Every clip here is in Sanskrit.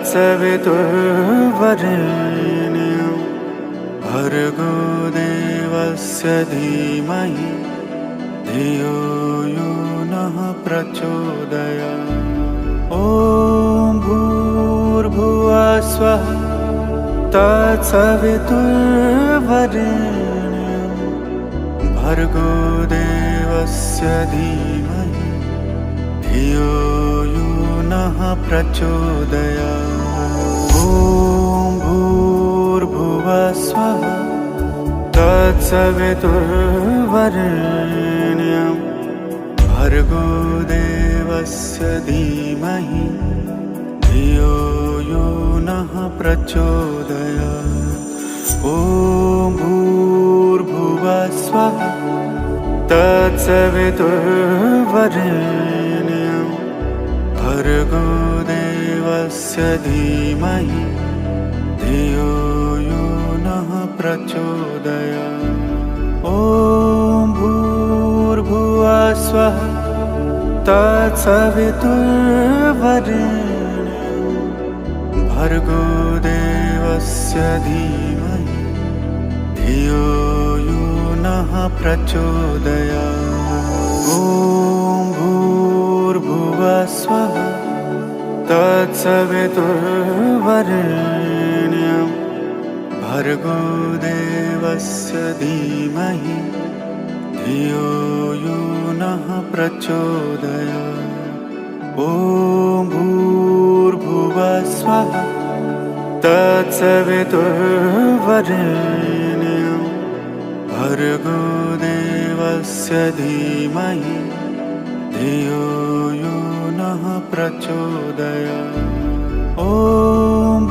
तत्सवितुर्वरेण्यं भर्गो देवस्य धीमहि धियो यो नः प्रचोदयात्। ॐ भूर्भुवः स्वः तत्सवितुर्वरेण्यं भर्गो देवस्य धीमहि धियो यो नः प्रचोदयात्। ॐ भूर्भुवः स्वः तत्सवितुर्वरेण्यं भर्गो देवस्य धीमहि धियो यो नः प्रचोदयात्। ॐ भूर्भुवः स्वः तत्सवितुर्वरेण्यं भर्गो देवस्य धीमहि धियो यो नः प्रचोदयात्। ॐ भूर्भुवः स्वः तत्सवितुर्वरेण्यं भर्गो देवस्य धीमहि धियो यो नः प्रचोदयात्। ॐ भूर्भुवः स्वः तत्सवितुर्वरेण्यं भर्गो देवस्य धीमहि धियो यो नः प्रचोदयात्। ॐ भूर्भुवः स्वः तत्सवितुर्वरेण्यं भर्गो देवस्य धीमहि धियो यो नः प्रचोदयात्। ॐ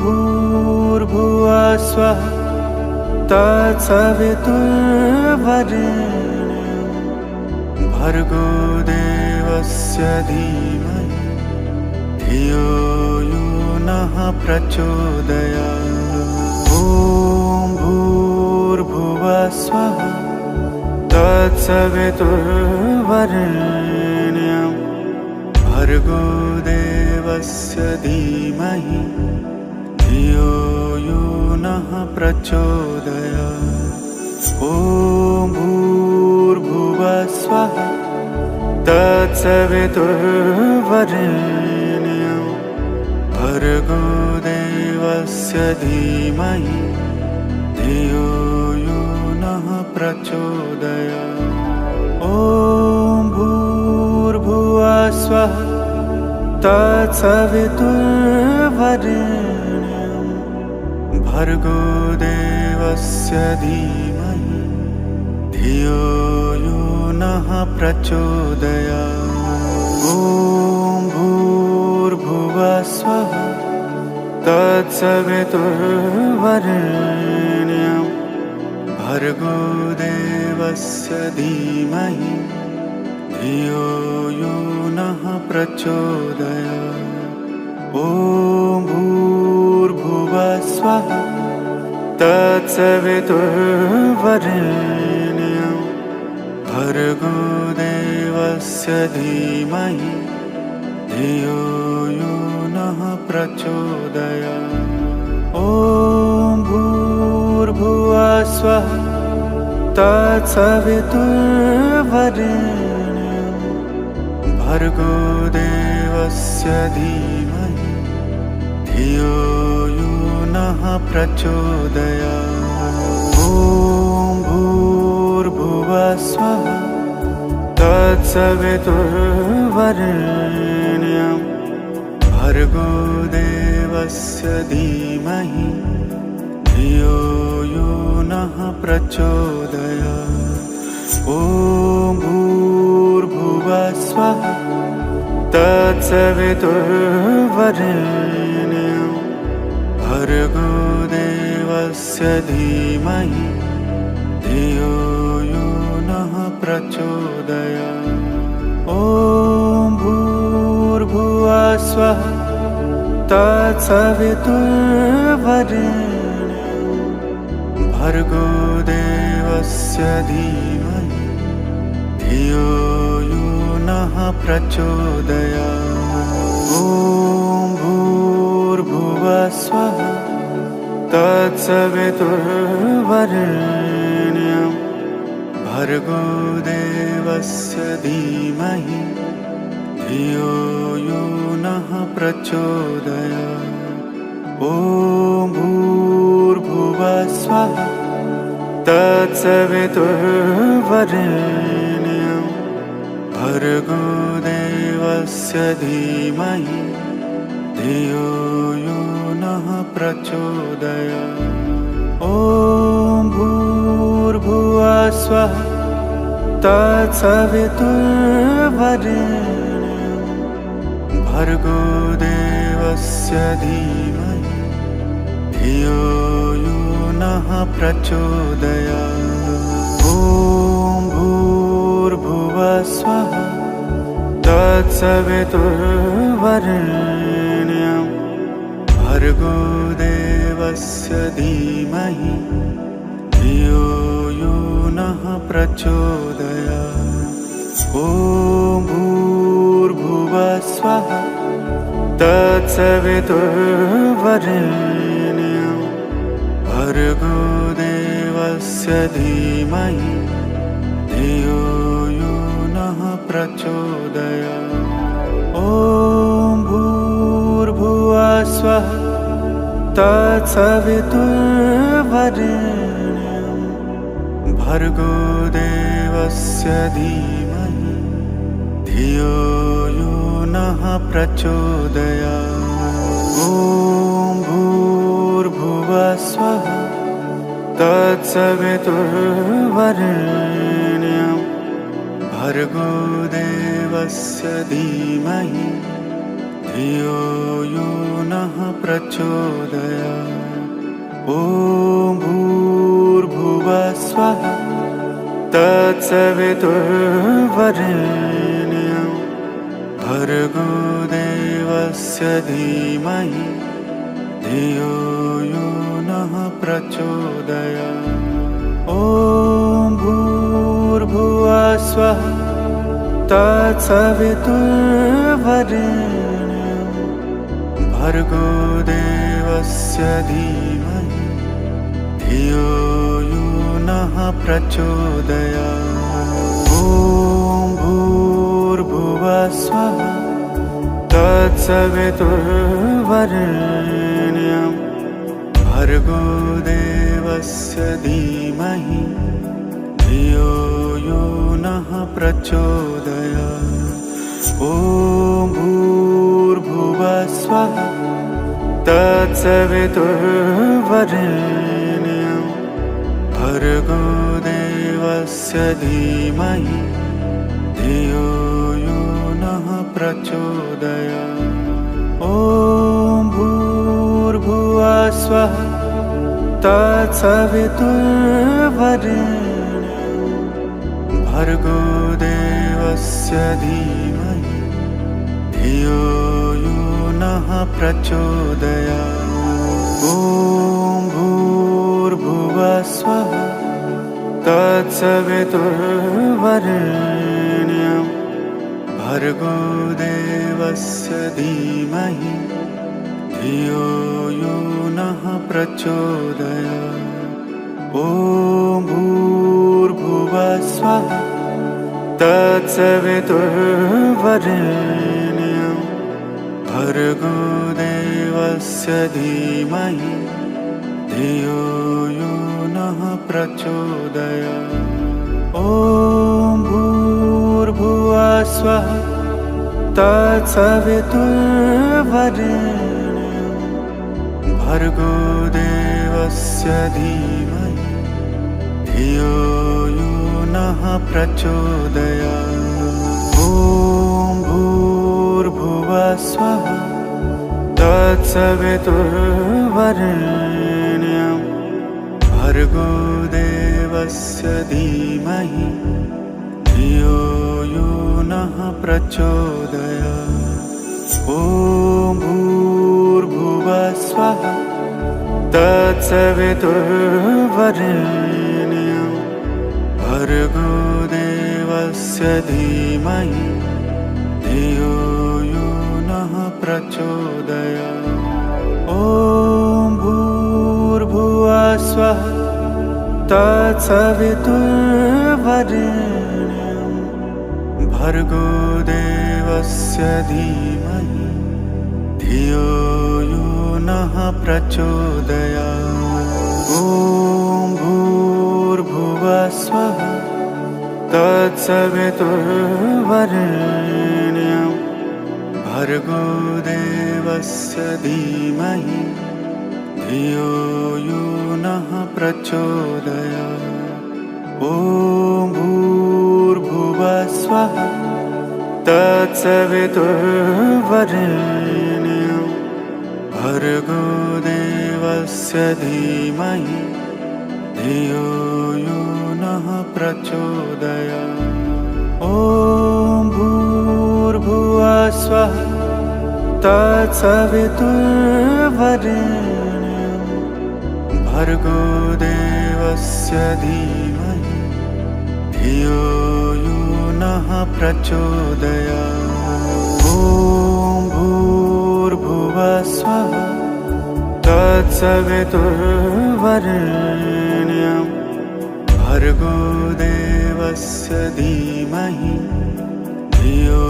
भूर्भुवः स्वः तत्सवितुर्वरेण्यं भर्गो देवस्य धीमहि धियो यो नः प्रचोदयात्। ॐ भूर्भुवः स्वः तत्सवितुर्वरेण्यं भर्गो देवस्य धीमहि धियो यो नः प्रचोदयात्। ॐ भूर्भुवः स्वः तत्सवितुर्वरेण्यं भर्गो देवस्य धीमहि धियो यो नः प्रचोदयात्। ॐ भूर्भुवः स्वः तत्सवितुर्वरेण्यं भर्गो देवस्य धीमहि धियो यो नः प्रचोदयात्। ॐ भूर्भुवः स्वः तत्सवितुर्वरेण्यं भर्गो देवस्य धीमहि धियो यो नः प्रचोदयात्। ॐ भूर्भुवः स्वः तत्सवितुर्वरेण्यं भर्गो देवस्य धीमहि धियो यो नः प्रचोदयात्। ॐ भूर्भुवः स्वः तत्सवितुर्वरेण्यं भर्गो देवस्य धीमहि धियो यो नः प्रचोदयात्। ॐ भूर्भुवः स्वः तत्सवितुर्वरेण्यं भर्गो देवस्य धीमहि धियो यो नः प्रचोदयात्। ॐ भूर्भुवः स्वः तत्सवितुर्वरेण्यं भर्गो देवस्य धीमहि धियो यो नः प्रचोदयात्। ॐ भूर्भुवः स्वः तत्सवितुर्वरेण्यं भर्गो देवस्य धीमहि धियो यो नः प्रचोदयात्। ॐ भूर्भुवः भूर्भुवस्वः तत्सवितुर्वरेण्यं भर्गो देवस्य धीमहि धियो यो नः प्रचोदयात्। ॐ भूर्भुवस्वः तत्सवितुर्वरेण्यं भर्गो देवस्य धीमहि धियो यो नः प्रचोदयात्। ॐ भूर्भुवस्वः तत्सवितुर्वरेण्यं भर्गो देवस्य धीमहि धियो यो नः प्रचोदयात्। ॐ भूर्भुवस्वः तत्सवितुर्वरेण्यं भर्गो देवस्य धीमहि धियो यो नः प्रचोदयात्। ॐ भूर्भुवस्वः तत्सवितुर्वरेण्यं भर्गो देवस्य धीमहि धियो यो नः प्रचोदयात्। ॐ भूर्भुवस्वः तत्सवितुर्वरेण्यं भर्गो देवस्य धीमहि धियो यो नः प्रचोदयात्। ॐ भूर्भुवस्वः तत्सवितुर्वरेण्यं भर्गो देवस्य धीमहि धियो यो नः प्रचोदयात्। ॐ भूर्भुवस्वः तत्सवितुर्वरेण्यं भर्गो देवस्य धीमहि धियो यो नः प्रचोदयात्। ॐ भूर्भुवस्वः तत्सवितुर्वरेण्यं भर्गो देवस्य धीमहि धियो यो नः प्रचोदयात्। ॐ भूर्भुवस्वः तत्सवितुर्वरेण्यं भर्गो देवस्य धीमहि धियो यो नः प्रचोदयात्। ॐ भूर्भुवस्वः तत्सवितुर्वरेण्यं भर्गो देवस्य धीमहि धियो यो नः प्रचोदयात्। ॐ भूर्भुवस्वः तत्सवितुर्वरेण्यं भर्गो देवस्य धीमहि धियो यो नः प्रचोदयात्। ॐ भूर्भुवस्वः तत्सवितुर्वरेण्यं भर्गो देवस्य धीमहि धियो यो नः प्रचोदयात्। ॐ भूर्भुवस्वः तत्सवितुर्वरेण्यं भर्गो देवस्य धीमहि धियो यो नः प्रचोदयात्। ॐ भूर्भुवस्वः तत्सवितुर्वरेण्यं भर्गो देवस्य धीमहि धियो यो नः प्रचोदयात्। ॐ भूर्भुवस्वः तत्सवितुर्वरेण्यं भर्गो देवस्य धीमहि धियो यो नः प्रचोदयात्। ॐ भूर्भुवस्वः तत्सवितुर्वरेण्यं भर्गो देवस्य धीमहि धियो यो नः प्रचोदयात्। ॐ तत्सवितुर्वरेण्यं भर्गो देवस्य धीमहि धियो यो नः प्रचोदयात्। ॐ भूर्भुवः स्वः तत्सवितुर्वरेण्यं भर्गो देवस्य धीमहि धियो यो नः प्रचोदयात्। ॐ भूर्भुवः स्वः तत्सवितुर्वरेण्यं भर्गो देवस्य धीमहि धियो यो नः प्रचोदयात्। ॐ भूर्भुवः स्वः तत्सवितुर्वरेण्यं भर्गो देवस्य धीमहि धियो यो नः प्रचोदयात्। ॐ भूर्भुवः स्वः तत्सवितुर्वरेण्यं भर्गो देवस्य धीमहि धियो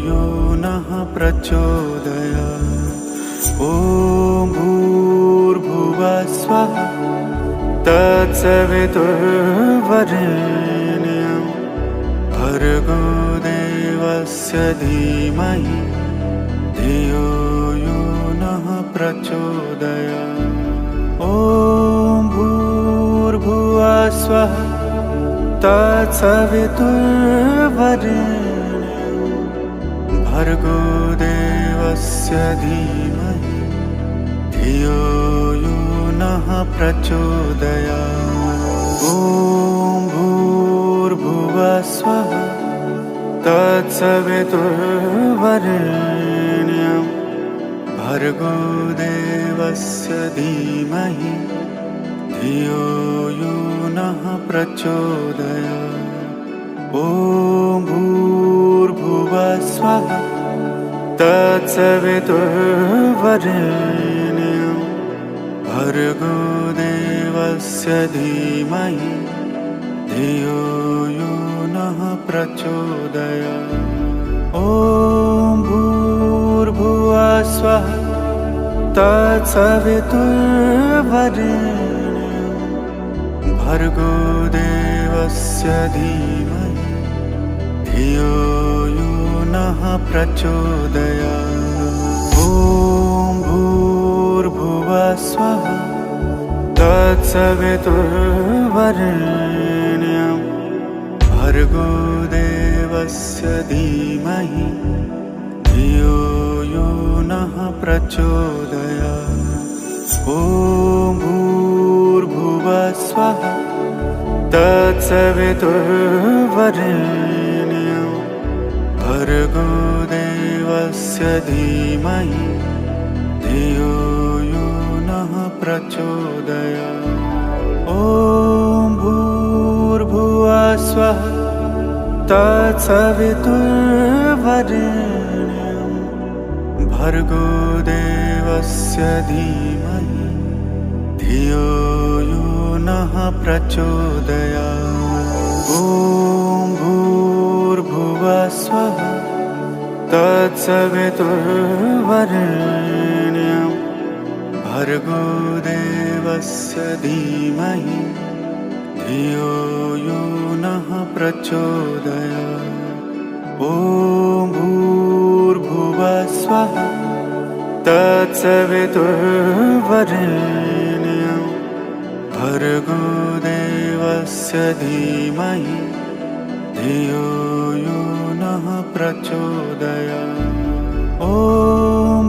यो नः प्रचोदयात्। ॐ भूर्भुवः स्वः तत्सवितुर्वरेण्यं भर्गो देवस्य धीमहि धियो यो नः प्रचोदयात्। ॐ भूर्भुवः स्वः तत्सवितुर्वरेण्यं भर्गो देवस्य धीमहि धियो यो नः प्रचोदयात्। ॐ भूर्भुवः स्वः तत्सवितुर्वरेण्यं भर्गो देवस्य धीमहि धियो यो नः प्रचोदयात्। ॐ भूर्भुवः स्वः तत्सवितुर्वरेण्यं भर्गो देवस्य धीमहि धियो यो नः प्रचोदयात्। ॐ भूर्भुवः स्वः तत्सवितुर्वरेण्यं भर्गो देवस्य धीमहि धियो यो नः प्रचोदयात्। ॐ भूर्भुवः स्वः तत्सवितुर्वरेण्यं भर्गो देवस्य धीमहि धियो यो नः प्रचोदयात्। ॐ भूर्भुवः स्वः तत्सवितुर्वरेण्यं भर्गो देवस्य धीमहि धियो यो नः प्रचोदयात्। ॐ भूर्भुवः स्वः तत्सवितुर्वरेण्यं भर्गो देवस्य धीमहि धियो यो नः प्रचोदयात्। ॐ भूर्भुवः स्वः तत्सवितुर्वरेण्यं भर्गो देवस्य धीमहि धियो यो नः प्रचोदयात्। ॐ भूर्भुवः स्वः तत्सवितुर्वरेण्यं भर्गो देवस्य धीमहि धियो यो नः प्रचोदयात्। ॐ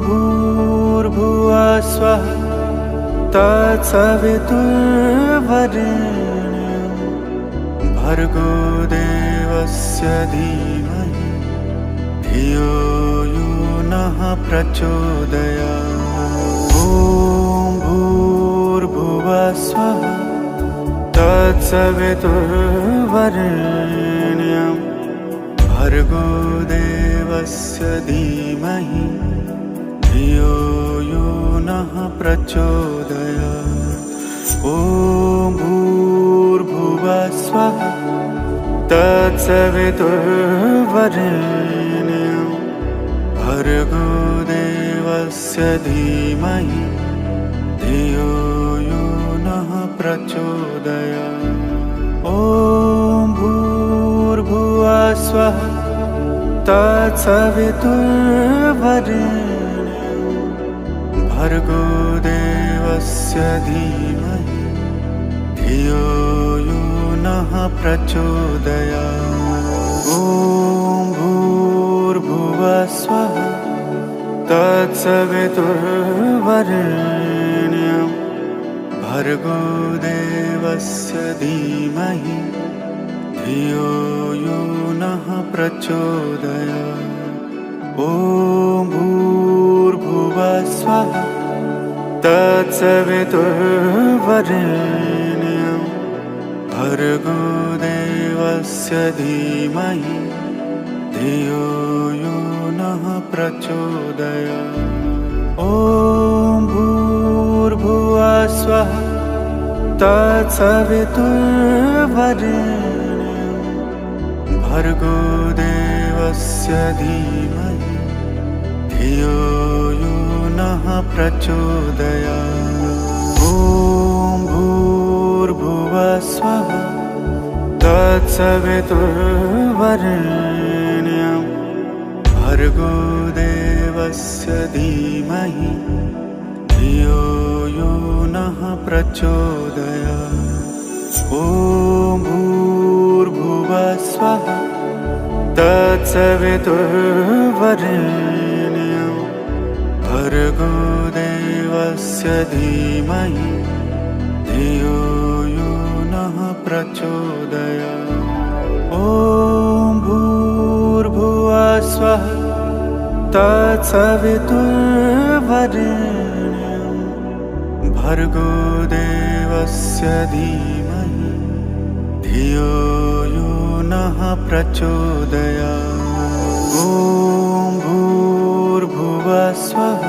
भूर्भुवः स्वः तत्सवितुर्वरेण्यं भर्गो देवस्य धीमहि धियो यो नः प्रचोदयात्। ॐ भूर्भुवः स्वः तत्सवितुर्वरेण्यं भर्गो देवस्य धीमहि धियो यो नः प्रचोदयात्। ॐ भूर्भुवः भूर्भुवस्वः तत्सवितुर्वरेण्यं भर्गो देवस्य धीमहि धियो यो नः प्रचोदयात्। ॐ भूर्भुवस्वः तत्सवितुर्वरेण्यं भर्गो देवस्य धीमहि धियो यो नः प्रचोदयात्। ॐ भूर्भुवस्वः तत्सवितुर्वरेण्यं भर्गो देवस्य धीमहि धियो यो नः प्रचोदयात्। ॐ भूर्भुवस्वः तत्सवितुर्वरेण्यं भर्गो देवस्य धीमहि धियो यो नः प्रचोदयात्। ॐ भूर्भुवस्वः तत्सवितुर्वरेण्यं भर्गो देवस्य धीमहि धियो यो नः प्रचोदयात्। ॐ भूर्भुवस्वः तत्सवितुर्वरेण्यं भर्गो देवस्य धीमहि धियो यो नः प्रचोदयात्। ॐ भूर्भुवस्वः तत्सवितुर्वरेण्यं भर्गो देवस्य धीमहि धियो यो नः प्रचोदयात्। ॐ भूर्भुवस्वः तत्सवितुर्वरेण्यं भर्गो देवस्य धीमहि धियो यो नः प्रचोदयात्। ॐ भूर्भुवस्वः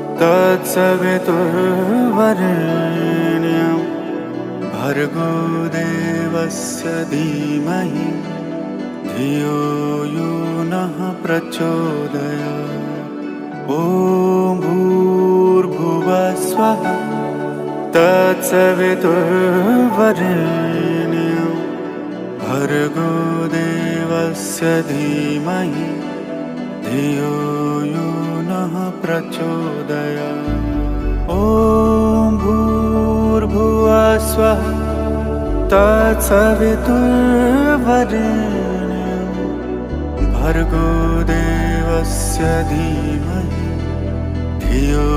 तत्सवितुर्वरेण्यं भर्गो देवस्य धीमहि धियो यो नः प्रचोदयात्। ॐ भूर्भुवस्वः तत्सवितुर्वरेण्यं भर्गो देवस्य धीमहि धियो यो नः प्रचोदयात्। ॐ भूर्भुवस्वः तत्सवितुर्वरेण्यं भर्गो देवस्य धीमहि धियो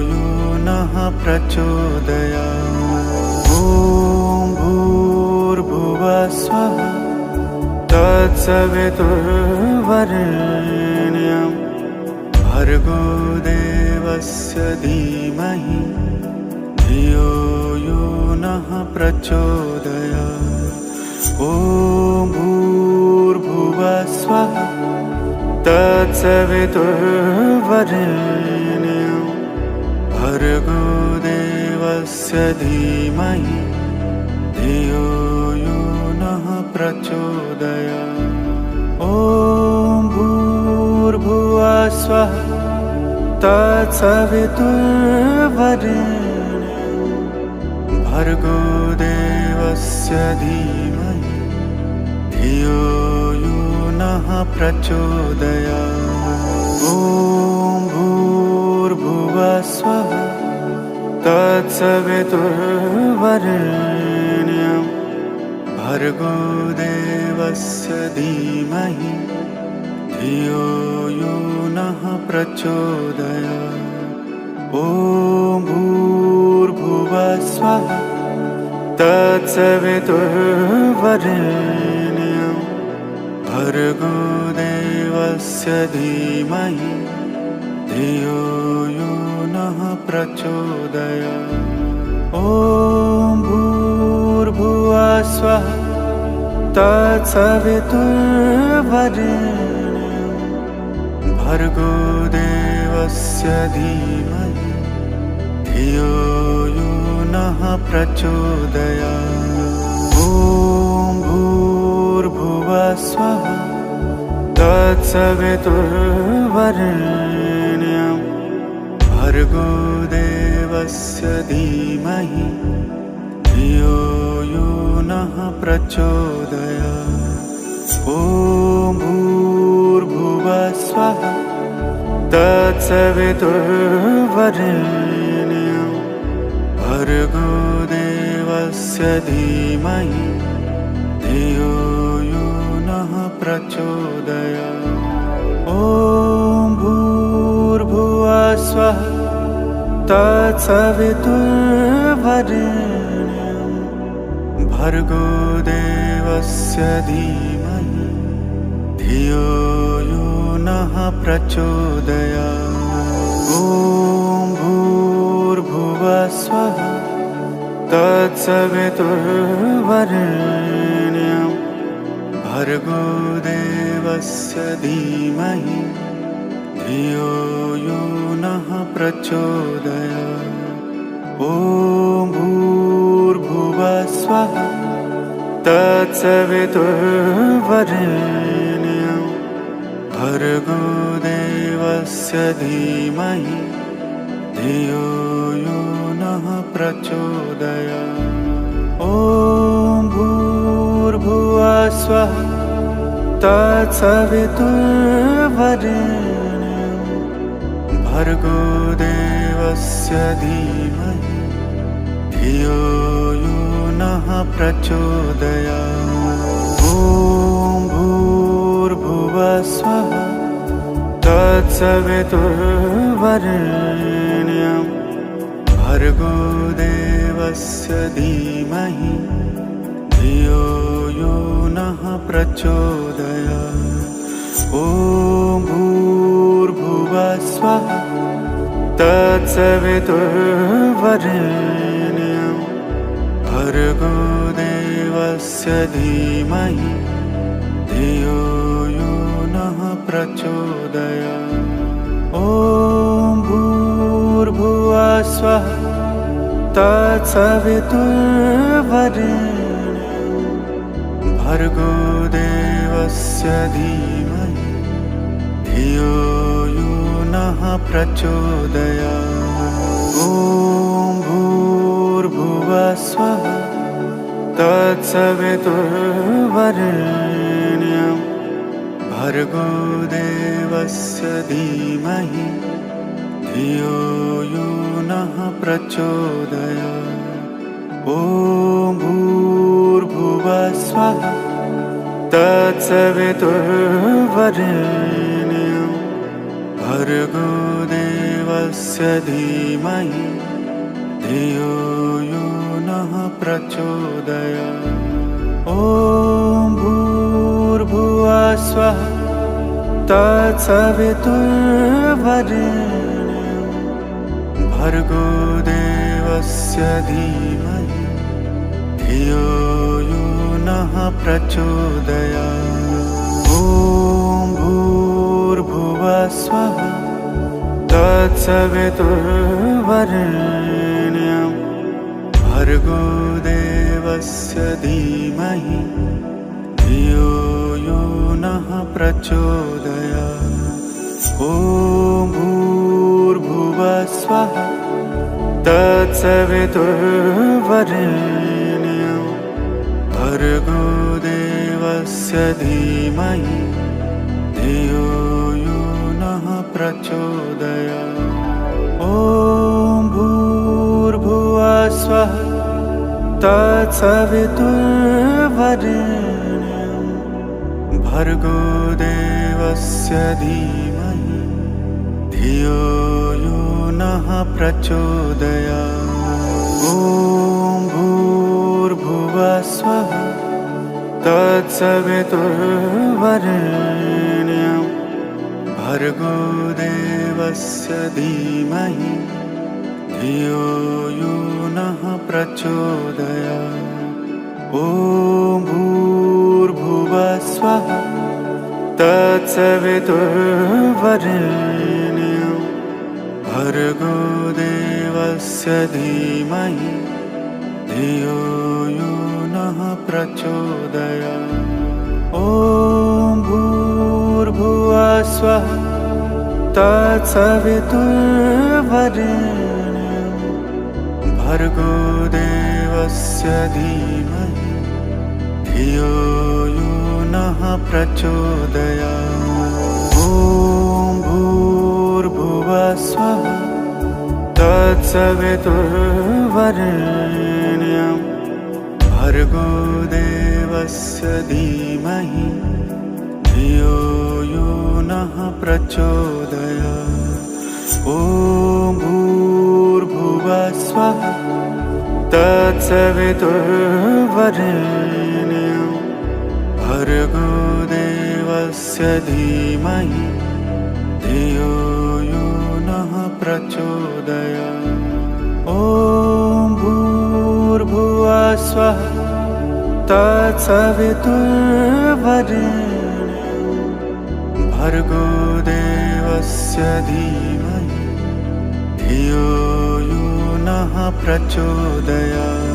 यो नः प्रचोदयात्। ॐ भूर्भुवस्वः तत्सवितुर्वरेण्यं भर्गो देवस्य धीमहि धियो यो नः प्रचोदयात्। ॐ भूर्भुवस्वः तत्सवितुर्वरेण्यं भर्गो देवस्य धीमहि धियो यो नः प्रचोदयात्। ॐ भूर्भुवस्वः तत्सवितुर्वरेण्यं भर्गो देवस्य धीमहि धियो यो नः प्रचोदयात्। ॐ भूर्भुवस्वः तत्सवितुर्वरेण्यं भर्गो देवस्य धीमहि धियो यो नः प्रचोदयात्। ॐ भूर्भुवस्वः तत्सवितुर्वरेण्यं भर्गो देवस्य धीमहि धियो यो नः प्रचोदयात्। ॐ भूर्भुवस्वः तत्सवितुर्वरेण्यं भर्गो देवस्य धीमहि धियो यो नः प्रचोदयात्। ॐ ॐ भूर्भुवः स्वः तत्सवितुर्वरेण्यं भर्गो देवस्य धीमहि धियो यो नः प्रचोदयात्। ॐ भूर्भुवः स्वः तत्सवितुर्वरेण्यं भर्गो देवस्य धीमहि धियो यो नः प्रचोदयात्। ॐ भूर्भुवः स्वः तत्सवितुर्वरेण्यं भर्गो देवस्य धीमहि धियो यो नः प्रचोदयात्। ॐ भूर्भुवः स्वः तत्सवितुर्वरेण्यं भर्गो देवस्य धीमहि धियो यो नः प्रचोदयात्। ॐ भूर्भुवः स्वः तत्सवितुर्वरेण्यं भर्गो देवस्य धीमहि धियो यो नः प्रचोदयात्। ॐ भूर्भुवः स्वः तत्सवितुर्वरेण्यं भर्गो देवस्य धीमहि धियो यो नः प्रचोदयात्। ॐ भूर्भुवः स्वः तत्सवितुर्वरेण्यं भर्गो देवस्य धीमहि धियो यो नः प्रचोदयात्। ॐ भूर्भुवः स्वः तत्सवितुर्वरेण्यं भर्गो देवस्य धीमहि धियो यो नः प्रचोदयात्। ॐ भूर्भुवः स्वः तत्सवितुर्वरेण्यं भर्गो देवस्य धीमहि धियो यो नः प्रचोदयात्। ॐ भूर्भुवः स्वः तत्सवितुर्वरेण्यं भर्गो देवस्य धीमहि धियो यो नः प्रचोदयात्। ॐ भूर्भुवः स्वः तत्सवितुर्वरेण्यं भर्गो देवस्य धीमहि धियो यो नः प्रचोदयात्। ॐ भूर्भुवः स्वः तत्सवितुर्वरेण्यं भर्गो देवस्य धीमहि धियो यो नः प्रचोदयात्। ॐ भूर्भुवः स्वः तत्सवितुर्वरेण्यं भर्गो देवस्य धीमहि धियो यो नः प्रचोदयात्। ॐ भूर्भुवः स्वः तत्सवितुर्वरेण्यं भर्गो देवस्य धीमहि धियो यो नः प्रचोदयात्। ॐ भूर्भुवः स्वः तत्सवितुर्वरेण्यं भर्गो देवस्य धीमहि धियो यो नः प्रचोदयात्। ॐ भूर्भुवः स्वः तत्सवितुर्वरेण्यं भर्गो देवस्य धीमहि धियो यो नः प्रचोदयात्। ॐ भूर्भुवः स्वः तत्सवितुर्वरेण्यं भर्गो देवस्य धीमहि धियो यो नः प्रचोदयात्। ॐ भूर्भुवः स्वः तत्सवितुर्वरेण्यं भर्गो देवस्य धीमहि धियो यो नः प्रचोदयात्। ॐ भूर्भुवः स्वः तत्सवितुर्वरेण्यं भर्गो देवस्य धीमहि धियो यो नः प्रचोदयात्। ॐ भूर्भुवः स्वः तत्सवितुर्वरेण्यं भर्गो देवस्य धीमहि धियो यो नः प्रचोदयात्। ॐ भूर्भुवः स्वः तत्सवितुर्वरेण्यं भर्गो देवस्य धीमहि धियो यो नः प्रचोदयात्।